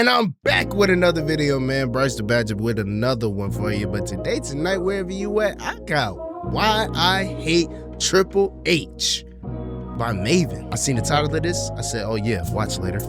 And I'm back with another video, man. Bryce the Badger with another one for you. But tonight, wherever you at, I got Why I Hate Triple H by Maven. I seen the title of this. I said, oh yeah, watch later.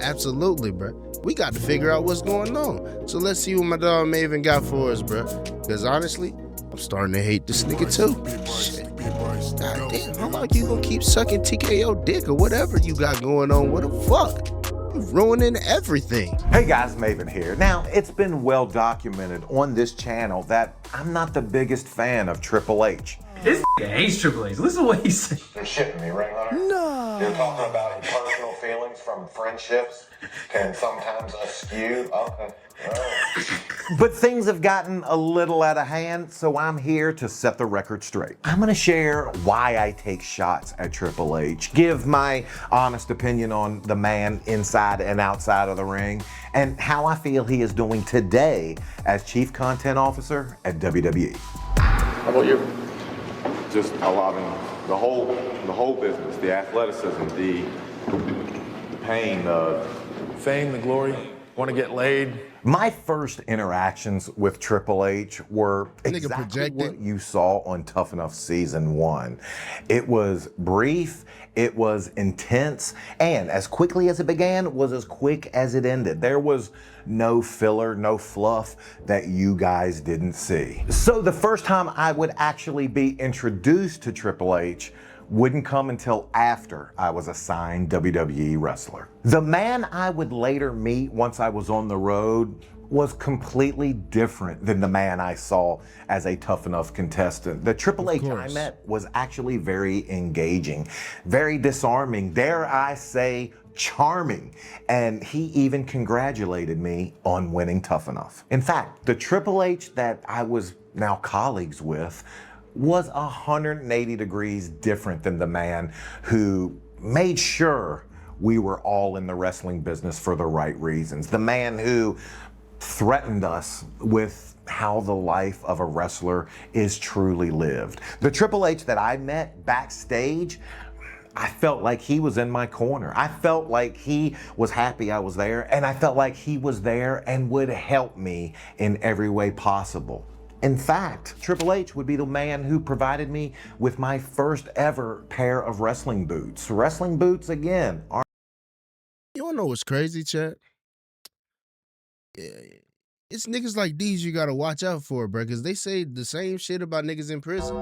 Absolutely, bro. We got to figure out what's going on. So let's see what my dog Maven got for us, bro. Because honestly, I'm starting to hate this nigga too. Shit. God damn, how about you gonna keep sucking TKO dick or whatever you got going on? What the fuck? You're ruining everything. Hey guys, Maven here. Now, it's been well documented on this channel that I'm not the biggest fan of Triple H. This hates Triple H. Listen to what he said. You're shitting me, right, Hunter? No. You're talking about personal feelings from friendships can sometimes askew. Okay. But things have gotten a little out of hand, so I'm here to set the record straight. I'm gonna share why I take shots at Triple H, give my honest opinion on the man inside and outside of the ring, and how I feel he is doing today as Chief Content Officer at WWE. How about you? Just allowing the whole business, the athleticism, the pain, the fame, the glory, want to get laid. My first interactions with Triple H were exactly what you saw on Tough Enough Season 1. It was brief, it was intense, and as quickly as it began was as quick as it ended. There was no filler, no fluff that you guys didn't see. So the first time I would actually be introduced to Triple H wouldn't come until after I was assigned WWE wrestler. The man I would later meet once I was on the road was completely different than the man I saw as a Tough Enough contestant. The Triple H I met was actually very engaging, very disarming, dare I say, charming, and he even congratulated me on winning Tough Enough. In fact, the Triple H that I was now colleagues with was 180 degrees different than the man who made sure we were all in the wrestling business for the right reasons. The man who threatened us with how the life of a wrestler is truly lived. The Triple H that I met backstage, I felt like he was in my corner. I felt like he was happy I was there, and I felt like he was there and would help me in every way possible. In fact, Triple H would be the man who provided me with my first ever pair of wrestling boots. Wrestling boots, again, are... You wanna know what's crazy, chat? Yeah, it's niggas like these you gotta watch out for, bro, because they say the same shit about niggas in prison.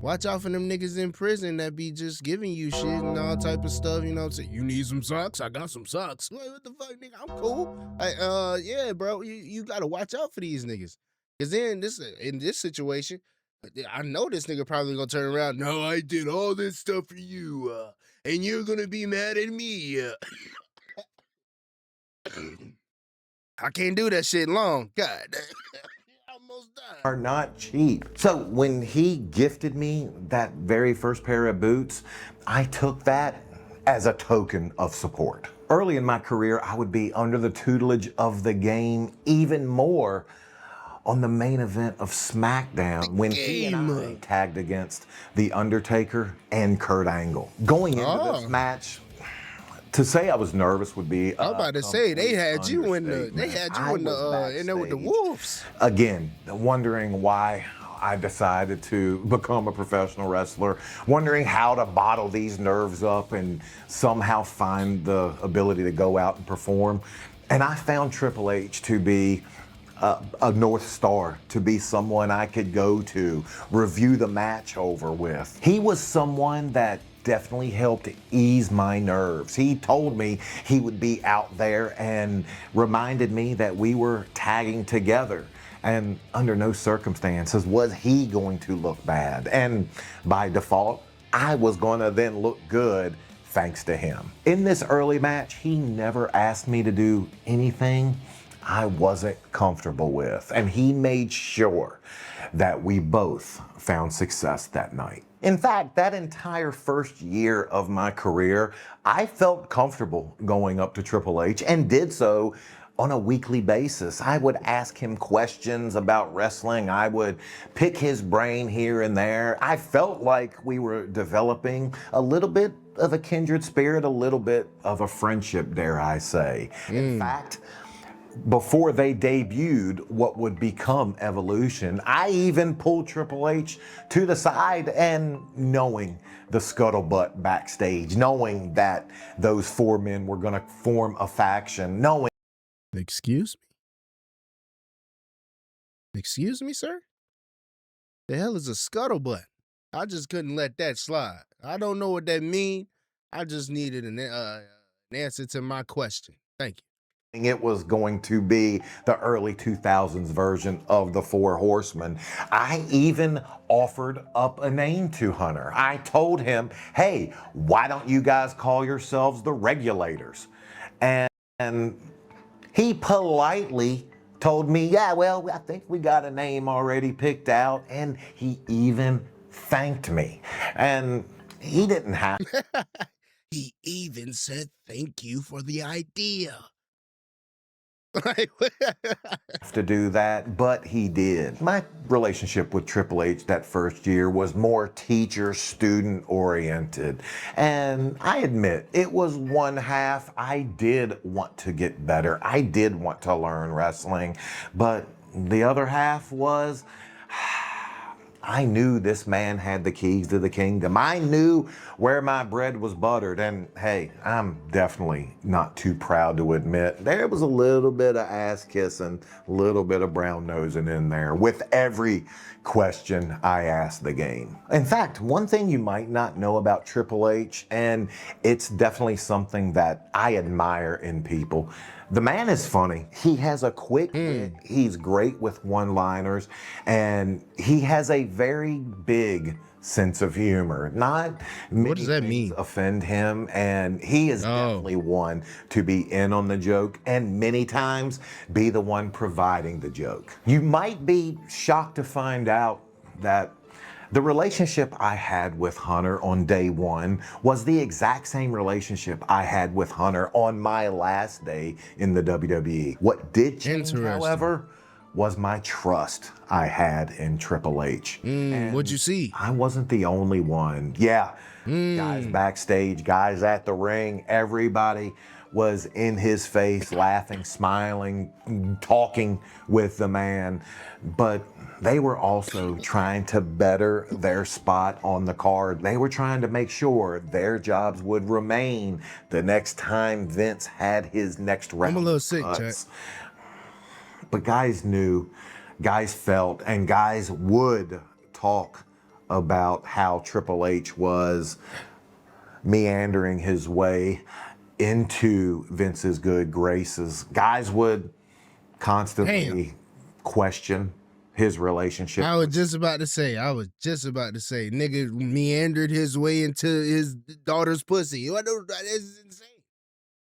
Watch out for them niggas in prison that be just giving you shit and all type of stuff, you know what I'm saying? You need some socks? I got some socks. Like, what the fuck, nigga? I'm cool. Yeah, bro, you gotta watch out for these niggas. Because then in this situation, I know this nigga probably gonna turn around. No, I did all this stuff for you, and you're gonna be mad at me. I can't do that shit long. God damn. Almost died. Are not cheap. So when he gifted me that very first pair of boots, I took that as a token of support. Early in my career, I would be under the tutelage of the game even more on the main event of SmackDown when he and I tagged against The Undertaker and Kurt Angle. Going into this match, to say I was nervous would be I was about to say they had you in the in there with the Wolves. Again, wondering why I decided to become a professional wrestler, wondering how to bottle these nerves up and somehow find the ability to go out and perform. And I found Triple H to be a North Star, to be someone I could go to, review the match over with. He was someone that definitely helped ease my nerves. He told me he would be out there and reminded me that we were tagging together, and under no circumstances was he going to look bad. And by default, I was gonna then look good thanks to him. In this early match, he never asked me to do anything I wasn't comfortable with, and he made sure that we both found success that night. In fact, that entire first year of my career, I felt comfortable going up to Triple H and did so on a weekly basis. I would ask him questions about wrestling. I would pick his brain here and there. I felt like we were developing a little bit of a kindred spirit, a little bit of a friendship, dare I say. In fact, before they debuted what would become Evolution, I even pulled Triple H to the side, and knowing the scuttlebutt backstage, knowing that those four men were going to form a faction, knowing... Excuse me? Excuse me, sir? The hell is a scuttlebutt? I just couldn't let that slide. I don't know what that means. I just needed an answer to my question. Thank you. It was going to be the early 2000s version of the Four Horsemen. I even offered up a name to Hunter. I told him, hey, why don't you guys call yourselves the Regulators? And he politely told me, yeah, well, I think we got a name already picked out. And he even thanked me. And he didn't have He even said thank you for the idea. to do that, but he did. My relationship with Triple H that first year was more teacher-student oriented, and I admit it was one half. I did want to get better. I did want to learn wrestling, but the other half was I knew this man had the keys to the kingdom. I knew where my bread was buttered. And hey, I'm definitely not too proud to admit there was a little bit of ass kissing, a little bit of brown nosing in there with every question I asked the game. In fact, one thing you might not know about Triple H, and it's definitely something that I admire in people, the man is funny. He has a quick wit. He's great with one-liners, and he has a very big sense of humor. Not many what does that things mean? Offend him, and he is definitely one to be in on the joke, and many times be the one providing the joke. You might be shocked to find out that the relationship I had with Hunter on day one was the exact same relationship I had with Hunter on my last day in the WWE. What did change, however, was my trust I had in Triple H. What'd you see? I wasn't the only one. Yeah, guys backstage, guys at the ring, everybody was in his face, laughing, smiling, talking with the man. But they were also trying to better their spot on the card. They were trying to make sure their jobs would remain the next time Vince had his next round. I'm a little sick, Jack. But guys knew, guys felt, and guys would talk about how Triple H was meandering his way into Vince's good graces. Guys would constantly question his relationship. I was just about to say, nigga meandered his way into his daughter's pussy. It's insane.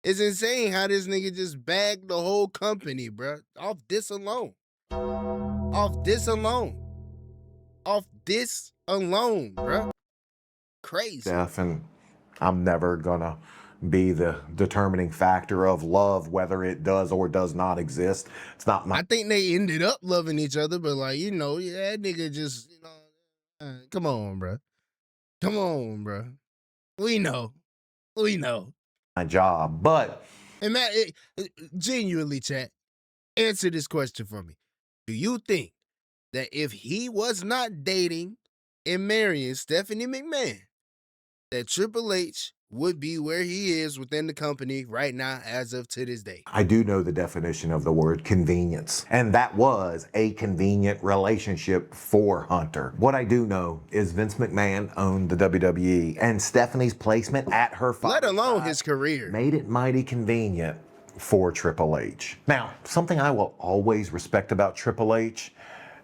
It's insane how this nigga just bagged the whole company, bro. Off this alone, bro. Crazy. And I'm never gonna be the determining factor of love, whether it does or does not exist. It's not my... I think they ended up loving each other, but like, you know, yeah, that nigga just, you know, come on, bro. Come on, bro. We know. My job, but... And Matt, genuinely, chat, answer this question for me. Do you think that if he was not dating and marrying Stephanie McMahon, that Triple H would be where he is within the company right now as of to this day? I do know the definition of the word convenience, and that was a convenient relationship for Hunter. What I do know is Vince McMahon owned the WWE, and Stephanie's placement at her father's let alone side his career made it mighty convenient for Triple H. Now, something I will always respect about Triple H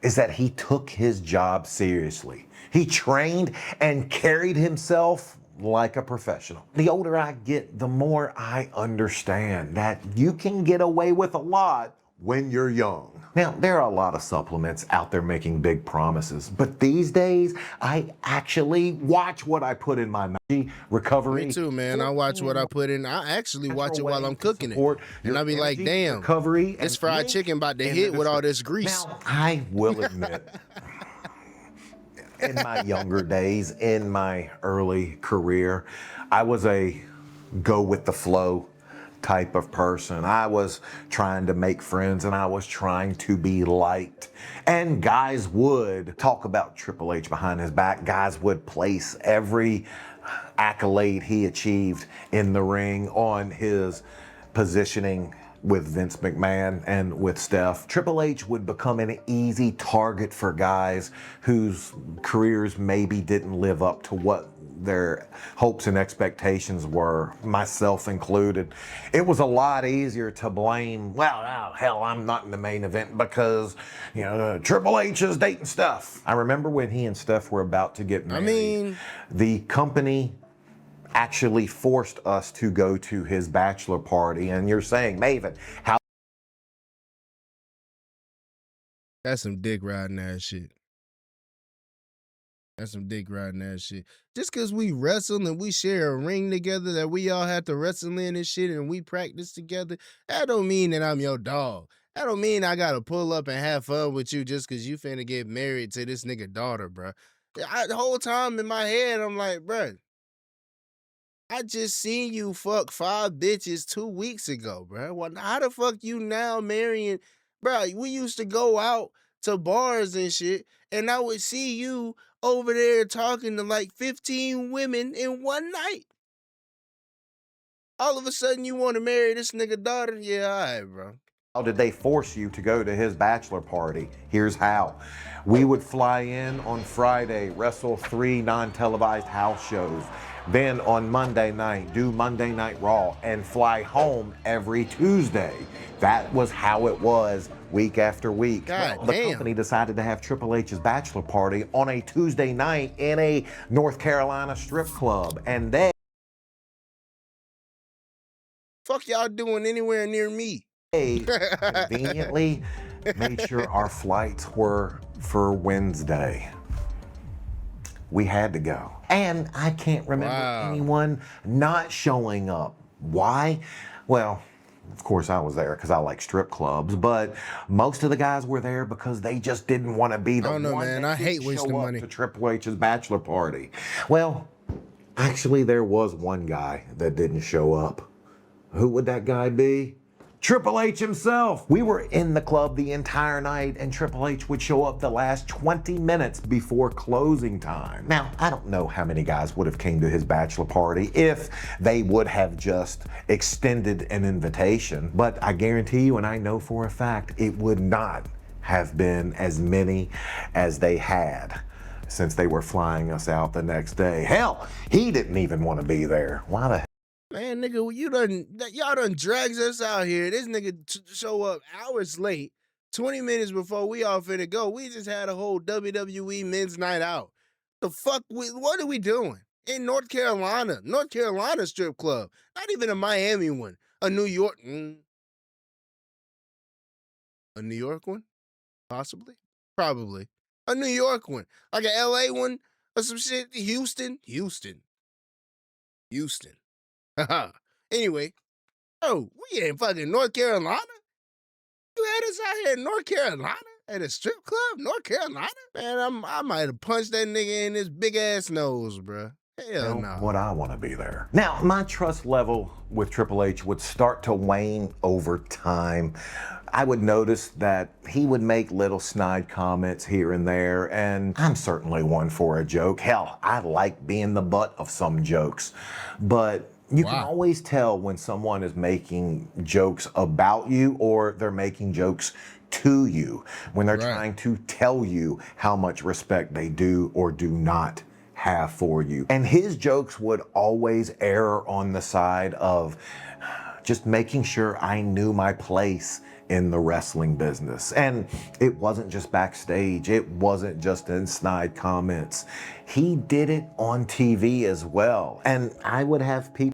is that he took his job seriously. He trained and carried himself like a professional. The older I get, the more I understand that you can get away with a lot when you're young. Now, there are a lot of supplements out there making big promises, but these days, I actually watch what I put in my mouth. Recovery. Me too, man. I watch what I put in. I actually watch it while I'm cooking it. And I be like, damn, this fried chicken about to hit with all this grease. Now, I will admit, in my younger days, in my early career, I was a go with the flow type of person. I was trying to make friends and I was trying to be liked. And guys would talk about Triple H behind his back. Guys would place every accolade he achieved in the ring on his positioning with Vince McMahon and with Steph. Triple H would become an easy target for guys whose careers maybe didn't live up to what their hopes and expectations were, myself included. It was a lot easier to blame, well, oh, hell, I'm not in the main event because, you know, Triple H is dating Steph. I remember when he and Steph were about to get married, the company actually forced us to go to his bachelor party, and you're saying, Maven, how? That's some dick riding ass shit. That's some dick riding ass shit. Just because we wrestle and we share a ring together that we all have to wrestle in and shit and we practice together, that don't mean that I'm your dog. That don't mean I gotta pull up and have fun with you just because you finna get married to this nigga daughter, bro. The whole time in my head, I'm like, bro, I just seen you fuck 5 bitches 2 weeks ago, bro. Well, how the fuck you now marrying? Bro, we used to go out to bars and shit, and I would see you over there talking to like 15 women in one night. All of a sudden, you want to marry this nigga daughter? Yeah, all right, bro. How did they force you to go to his bachelor party? Here's how. We would fly in on Friday, wrestle 3 non-televised house shows. Then on Monday night, do Monday Night Raw and fly home every Tuesday. That was how it was week after week. God well, the damn. company decided to have Triple H's bachelor party on a Tuesday night in a North Carolina strip club. And they Fuck y'all doing anywhere near me? conveniently made sure our flights were for Wednesday. We had to go. And I can't remember anyone not showing up. Why? Well, of course I was there because I like strip clubs, but most of the guys were there because they just didn't want to be the I don't know, one man. that I hate didn't wasting show up money. to Triple H's bachelor party. Well, actually there was one guy that didn't show up. Who would that guy be? Triple H himself. We were in the club the entire night and Triple H would show up the last 20 minutes before closing time. Now, I don't know how many guys would have came to his bachelor party if they would have just extended an invitation, but I guarantee you, and I know for a fact, it would not have been as many as they had since they were flying us out the next day. Hell, he didn't even want to be there. Why the hell? Man, nigga, y'all done drags us out here. This nigga show up hours late, 20 minutes before we all finna go. We just had a whole WWE men's night out. The fuck, what are we doing? In North Carolina strip club. Not even a Miami one. A New York, a New York one? Possibly? Probably. A New York one. Like a LA one or some shit. Houston. Anyway, oh, we in fucking North Carolina? You had us out here in North Carolina at a strip club, North Carolina? Man, I might have punched that nigga in his big ass nose, bruh. Hell no. Would I want to be there? Now, my trust level with Triple H would start to wane over time. I would notice that he would make little snide comments here and there, and I'm certainly one for a joke. Hell, I like being the butt of some jokes, but you can always tell when someone is making jokes about you or they're making jokes to you, when they're trying to tell you how much respect they do or do not have for you. And his jokes would always err on the side of just making sure I knew my place in the wrestling business. And it wasn't just backstage. It wasn't just in snide comments. He did it on TV as well. And I would have people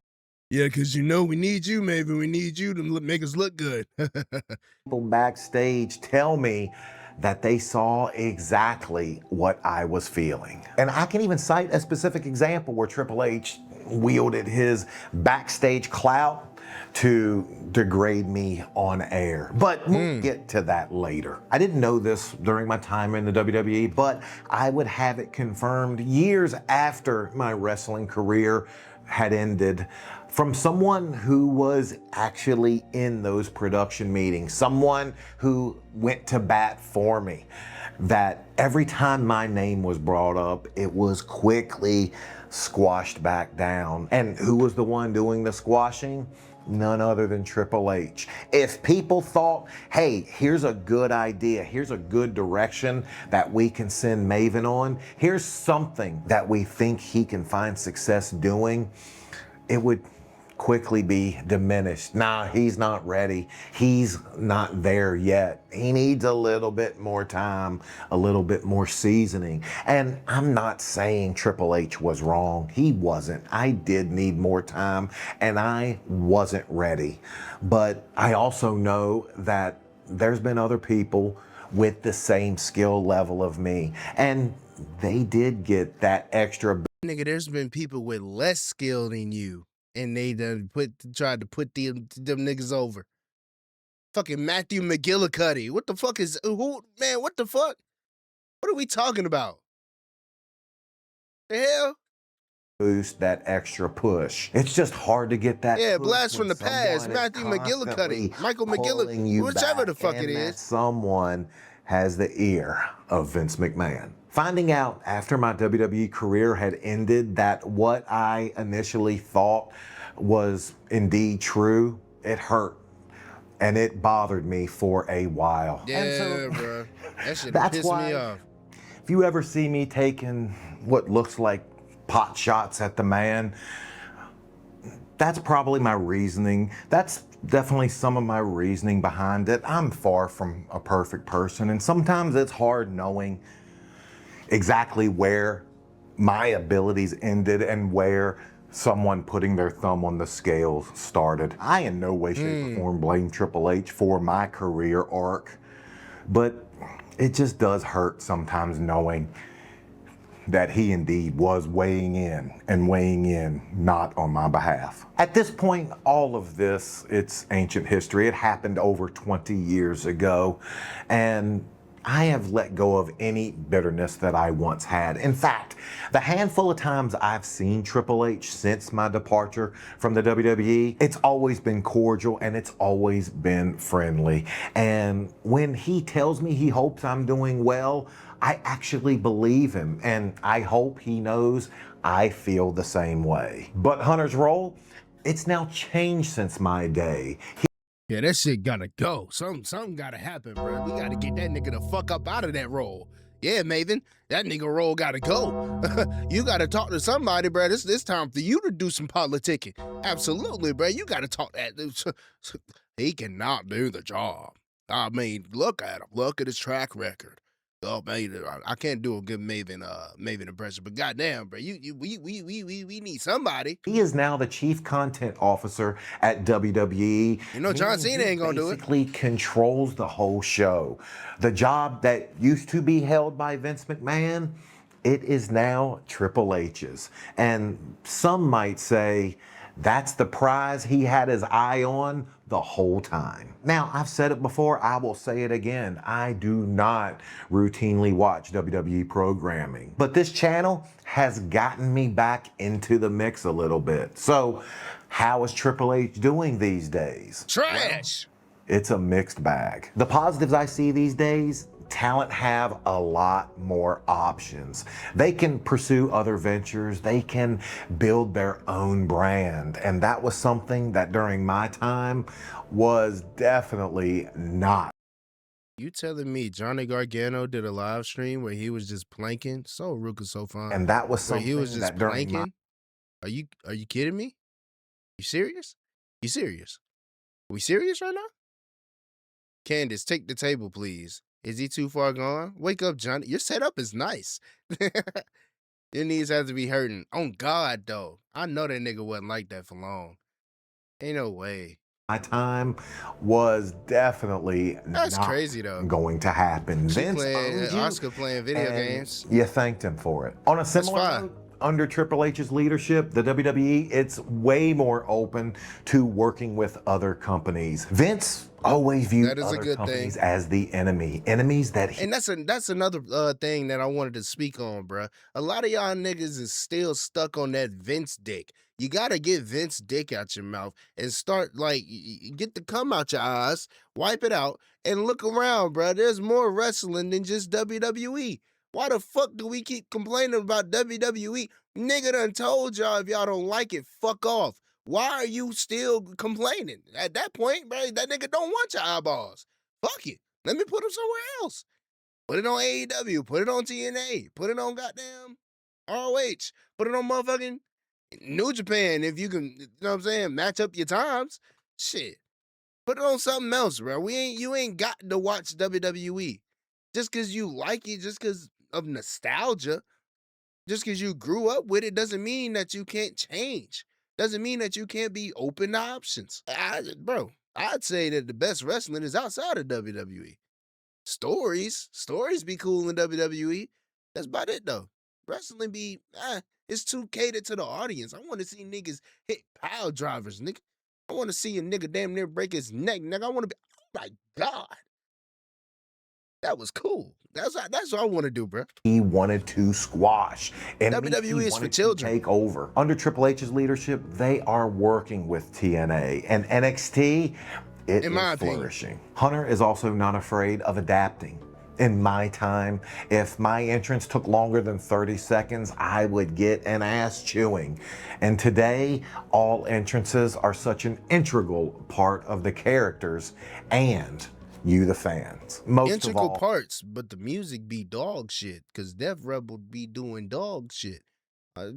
because you know we need you, maybe. We need you to make us look good. people backstage tell me that they saw exactly what I was feeling. And I can even cite a specific example where Triple H wielded his backstage clout to degrade me on air. But we'll get to that later. I didn't know this during my time in the WWE, but I would have it confirmed years after my wrestling career had ended from someone who was actually in those production meetings, someone who went to bat for me, that every time my name was brought up, it was quickly squashed back down. And who was the one doing the squashing? None other than Triple H. If people thought, hey, here's a good idea, here's a good direction that we can send Maven on, here's something that we think he can find success doing, it would quickly be diminished. Nah, he's not ready. He's not there yet. He needs a little bit more time, a little bit more seasoning. And I'm not saying Triple H was wrong. He wasn't. I did need more time and I wasn't ready. But I also know that there's been other people with the same skill level of me, and they did get that extra. Nigga, there's been people with less skill than you, and they done tried to put them niggas over. Fucking Matthew McGillicuddy. What the fuck is who? Man, what the fuck? What are we talking about? The hell? Boost, that extra push. It's just hard to get that. Yeah, push blast from when the past. someone is Matthew McGillicuddy, constantly Michael pulling you McGillicuddy, whichever the back, fuck and it that is. someone has the ear of Vince McMahon. Finding out after my WWE career had ended that what I initially thought was indeed true, it hurt. And it bothered me for a while. Yeah, bro. That shit That's pissed why me off. if you ever see me taking what looks like pot shots at the man, that's probably my reasoning. That's definitely some of my reasoning behind it. I'm far from a perfect person, and sometimes it's hard knowing exactly where my abilities ended and where someone putting their thumb on the scales started. I in no way, shape, or form blame Triple H for my career arc, but it just does hurt sometimes knowing that he indeed was weighing in not on my behalf. At this point, all of this, it's ancient history. It happened over 20 years ago, and I have let go of any bitterness that I once had. In fact, the handful of times I've seen Triple H since my departure from the WWE, it's always been cordial and it's always been friendly. And when he tells me he hopes I'm doing well, I actually believe him, and I hope he knows I feel the same way. But Hunter's role, it's now changed since my day. Yeah, that shit gotta go. Something gotta happen, bro. We gotta get that nigga the fuck up out of that role. Yeah, Maven, that nigga role gotta go. You gotta talk to somebody, bro. This time for you to do some politicking. Absolutely, bro. You gotta talk that. He cannot do the job. I mean, look at him. Look at his track record. Oh man, I can't do a good Maven impression, but goddamn, bro, we need somebody. He is now the chief content officer at WWE. You know, John Cena ain't gonna do it. Basically controls the whole show. The job that used to be held by Vince McMahon, it is now Triple H's. And some might say that's the prize he had his eye on the whole time. Now, I've said it before, I will say it again. I do not routinely watch WWE programming, but this channel has gotten me back into the mix a little bit. So, how is Triple H doing these days? Trash! Well, it's a mixed bag. The positives I see these days, talent have a lot more options. They can pursue other ventures. They can build their own brand. And that was something that during my time was definitely not. You telling me Johnny Gargano did a live stream where he was just planking? So Ruka, so fine. And that was something he was just that during planking? Are you kidding me? You serious? You serious? Are we serious right now? Candace, take the table, please. Is he too far gone? Wake up, Johnny. Your setup is nice. Your knees have to be hurting. On God, though. I know that nigga wasn't like that for long. Ain't no way. My time was definitely That's not crazy, though. going to happen. Vince playing, owned you, Oscar playing video and games. You thanked him for it. On a similar fine. note, under Triple H's leadership, the WWE, it's way more open to working with other companies. Vince always viewed other companies as the enemies that he... And that's another thing that I wanted to speak on, bruh. A lot of y'all niggas is still stuck on that Vince dick. You gotta get Vince dick out your mouth and start, like, get the cum out your eyes, wipe it out, and look around, bruh. There's more wrestling than just WWE. Why the fuck do we keep complaining about WWE? Nigga done told y'all if y'all don't like it, fuck off. Why are you still complaining? At that point, bro, that nigga don't want your eyeballs. Fuck it. Let me put him somewhere else. Put it on AEW. Put it on TNA. Put it on goddamn ROH. Put it on motherfucking New Japan if you can, you know what I'm saying, match up your times. Shit. Put it on something else, bro. You ain't got to watch WWE. Just because you like it, just because of nostalgia, just because you grew up with it doesn't mean that you can't change. Doesn't mean that you can't be open to options. Bro, I'd say that the best wrestling is outside of WWE. Stories be cool in WWE. That's about it though. Wrestling be, it's too catered to the audience. I want to see niggas hit pile drivers, nigga. I want to see a nigga damn near break his neck, nigga. I want to be, oh my God. That was cool. That's what I want to do, bro. He wanted to squash. And WWE is for children. Take over. Under Triple H's leadership, they are working with TNA and NXT. It is flourishing. Hunter is also not afraid of adapting. In my time, if my entrance took longer than 30 seconds, I would get an ass chewing. And today, all entrances are such an integral part of the characters and you, the fans. Most integral of all, parts, but the music be dog shit, because Def Rebel be doing dog shit.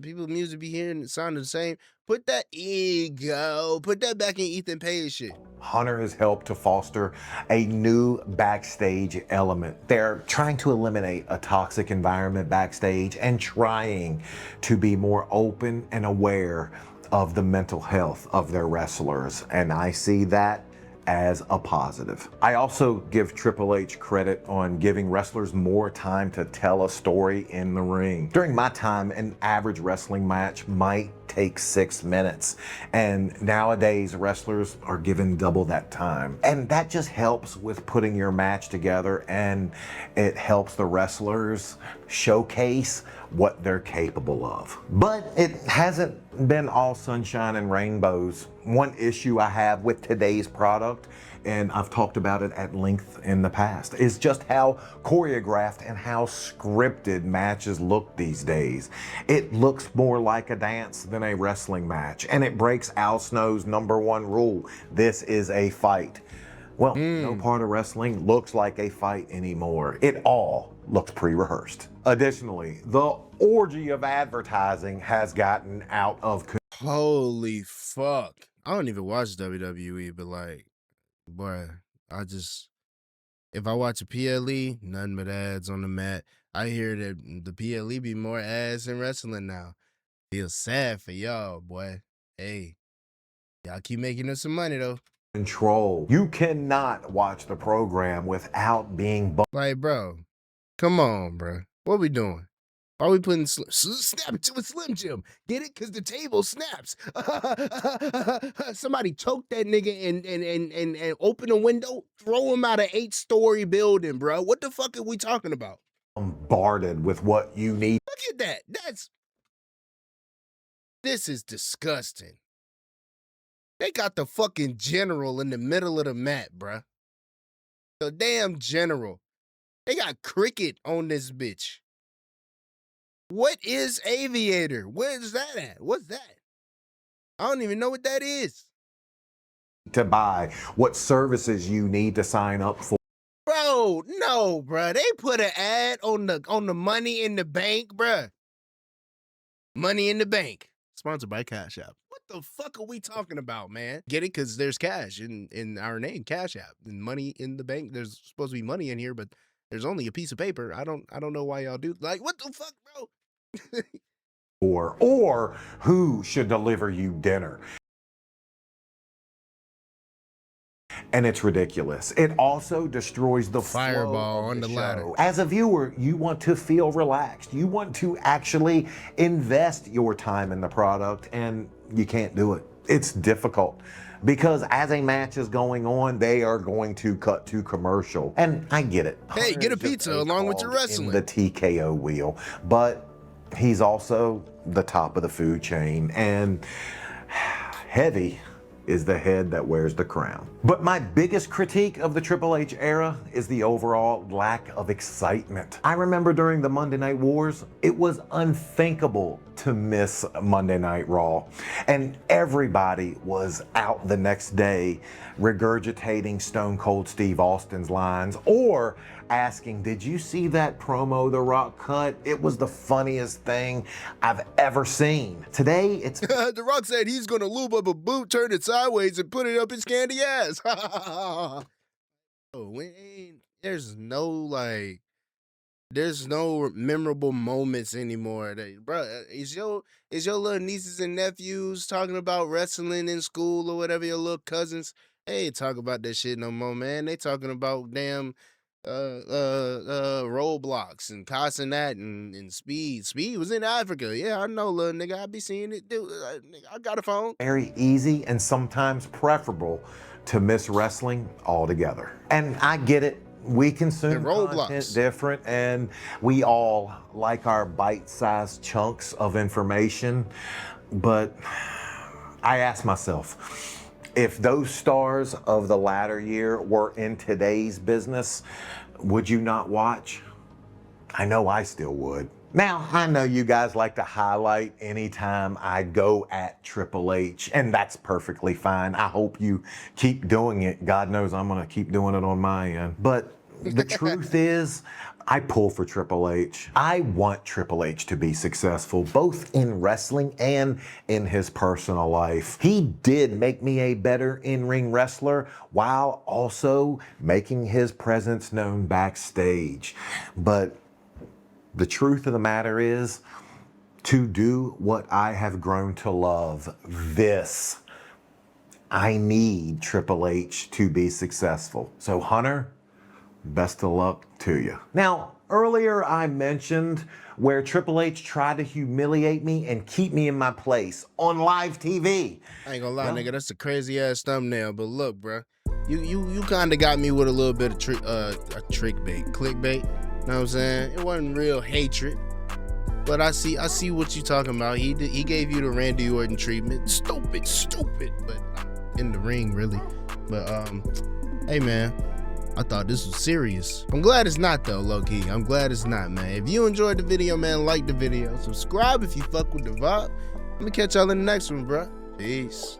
People music be hearing it sounding the same. Put that ego, put that back in Ethan Page shit. Hunter has helped to foster a new backstage element. They're trying to eliminate a toxic environment backstage and trying to be more open and aware of the mental health of their wrestlers. And I see that as a positive. I also give Triple H credit on giving wrestlers more time to tell a story in the ring. During my time, an average wrestling match might take 6 minutes, and nowadays wrestlers are given double that time. And that just helps with putting your match together, and it helps the wrestlers showcase what they're capable of. But it hasn't been all sunshine and rainbows. One issue I have with today's product, and I've talked about it at length in the past, is just how choreographed and how scripted matches look these days. It looks more like a dance than a wrestling match, and it breaks Al Snow's #1 rule: this is a fight. Well, no part of wrestling looks like a fight anymore. It all looks pre-rehearsed. Additionally, the orgy of advertising has gotten out of control. Holy fuck. I don't even watch WWE, but like, boy, if I watch a PLE, nothing but ads on the mat. I hear that the PLE be more ads than wrestling now. Feel sad for y'all, boy. Hey, y'all keep making us some money though. Control. You cannot watch the program without being like, bro, come on, bro. What we doing? Why are we putting snap it to a Slim Jim? Get it? Because the table snaps. Somebody choke that nigga and open a window, throw him out an 8-story building, bro. What the fuck are we talking about? Bombarded with what you need. Look at that. This is disgusting. They got the fucking general in the middle of the mat, bruh. The damn general. They got cricket on this bitch. What is Aviator? Where's that at? What's that? I don't even know what that is. To buy, what services you need to sign up for. Bro, no, bruh. They put an ad on the Money in the Bank, bruh. Money in the Bank. Sponsored by Cash App. What the fuck are we talking about, man? Get it? Because there's cash in our name, Cash App. And Money in the Bank. There's supposed to be money in here, but there's only a piece of paper. I don't know why y'all do. Like, what the fuck, bro? or who should deliver you dinner. and it's ridiculous. It also destroys the Fireball flow of on the ladder. show. As a viewer, you want to feel relaxed. You want to actually invest your time in the product, and you can't do it. It's difficult because as a match is going on, they are going to cut to commercial. And I get it. Hey, get a pizza along with your wrestling. In the TKO wheel, but he's also the top of the food chain, and heavy is the head that wears the crown. But my biggest critique of the Triple H era is the overall lack of excitement. I remember during the Monday Night Wars, it was unthinkable to miss Monday Night Raw. And everybody was out the next day regurgitating Stone Cold Steve Austin's lines or asking, did you see that promo The Rock cut? It was the funniest thing I've ever seen. Today, it's... The Rock said he's gonna lube up a boot, turn it sideways, and put it up his candy ass. Oh, there's no memorable moments anymore. Bro, is your little nieces and nephews talking about wrestling in school or whatever, your little cousins? They ain't talking about that shit no more, man. They talking about damn Roblox and cussing that and Speed. Speed was in Africa. Yeah, I know, little nigga. I be seeing it, dude. I got a phone. Very easy and sometimes preferable to miss wrestling altogether. And I get it. We consume content different, and we all like our bite-sized chunks of information. But I ask myself, if those stars of the latter year were in today's business, would you not watch? I know I still would. Now, I know you guys like to highlight anytime I go at Triple H, and that's perfectly fine. I hope you keep doing it. God knows I'm gonna keep doing it on my end. But the truth is, I pull for Triple H. I want Triple H to be successful, both in wrestling and in his personal life. He did make me a better in-ring wrestler while also making his presence known backstage. But the truth of the matter is, to do what I have grown to love, this, I need Triple H to be successful. So Hunter, best of luck to you. Now, earlier I mentioned where Triple H tried to humiliate me and keep me in my place on live TV. I ain't gonna lie, nigga, that's a crazy ass thumbnail, but look, bro, you kind of got me with a little bit of clickbait. You know what I'm saying? It wasn't real hatred, but I see what you talking about. He gave you the Randy Orton treatment. Stupid, but in the ring, really. But hey man, I thought this was serious. I'm glad it's not though, low-key. I'm glad it's not, man. If you enjoyed the video, man, like the video. Subscribe if you fuck with the vibe. Let me catch y'all in the next one, bro. Peace.